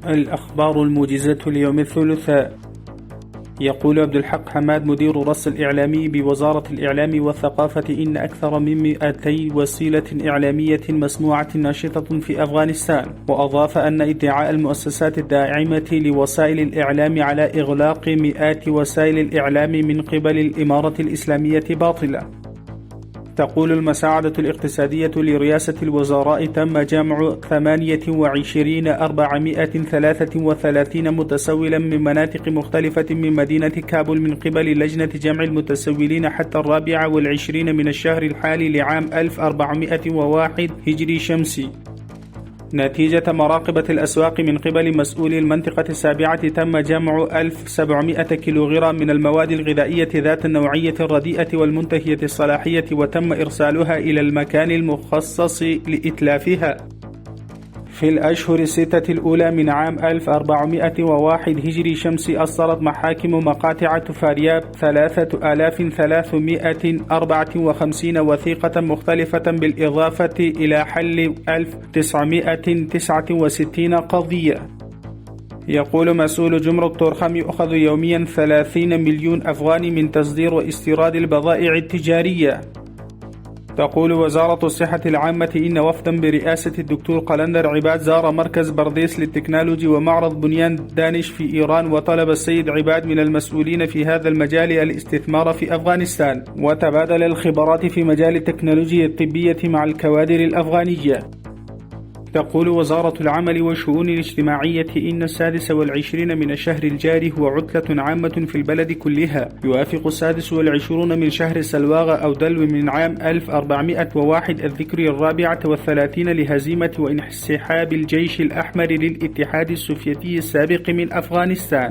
الأخبار الموجزة اليوم الثلاثاء. يقول عبد الحق حماد مدير رص الإعلامي بوزارة الإعلام والثقافة إن أكثر من 200 وسيلة إعلامية مسموعة ناشطة في أفغانستان، وأضاف أن ادعاء المؤسسات الداعمة لوسائل الإعلام على إغلاق مئات وسائل الإعلام من قبل الإمارة الإسلامية باطلة. تقول المساعدة الاقتصادية لرئاسة الوزراء تم جمع 28,433 متسولا من مناطق مختلفة من مدينة كابول من قبل لجنة جمع المتسولين حتى 24 من الشهر الحالي لعام 1401 هجري شمسي. نتيجة مراقبة الأسواق من قبل مسؤولي المنطقة السابعة تم جمع 1700 كيلوغرام من المواد الغذائية ذات النوعية الرديئة والمنتهية الصلاحية، وتم إرسالها إلى المكان المخصص لإتلافها. في الأشهر الستة الأولى من عام 1401 هجري شمسي أصدرت محاكم مقاطعة فارياب 3354 وثيقة مختلفة بالإضافة إلى حل 1969 قضية. يقول مسؤول جمرك تورخم يؤخذ يوميا 30 مليون أفغاني من تصدير واستيراد البضائع التجارية. تقول وزارة الصحة العامة إن وفدا برئاسة الدكتور قلندر عباد زار مركز برديس للتكنولوجي ومعرض بنيان دانش في إيران، وطلب السيد عباد من المسؤولين في هذا المجال الاستثمار في أفغانستان وتبادل الخبرات في مجال التكنولوجيا الطبية مع الكوادر الأفغانية. تقول وزارة العمل والشؤون الاجتماعية إن 26 من الشهر الجاري هو عطلة عامة في البلد كلها، يوافق 26 من شهر سلواغ أو دلو من عام 1401 الذكري 34 لهزيمة وانسحاب الجيش الأحمر للاتحاد السوفيتي السابق من أفغانستان.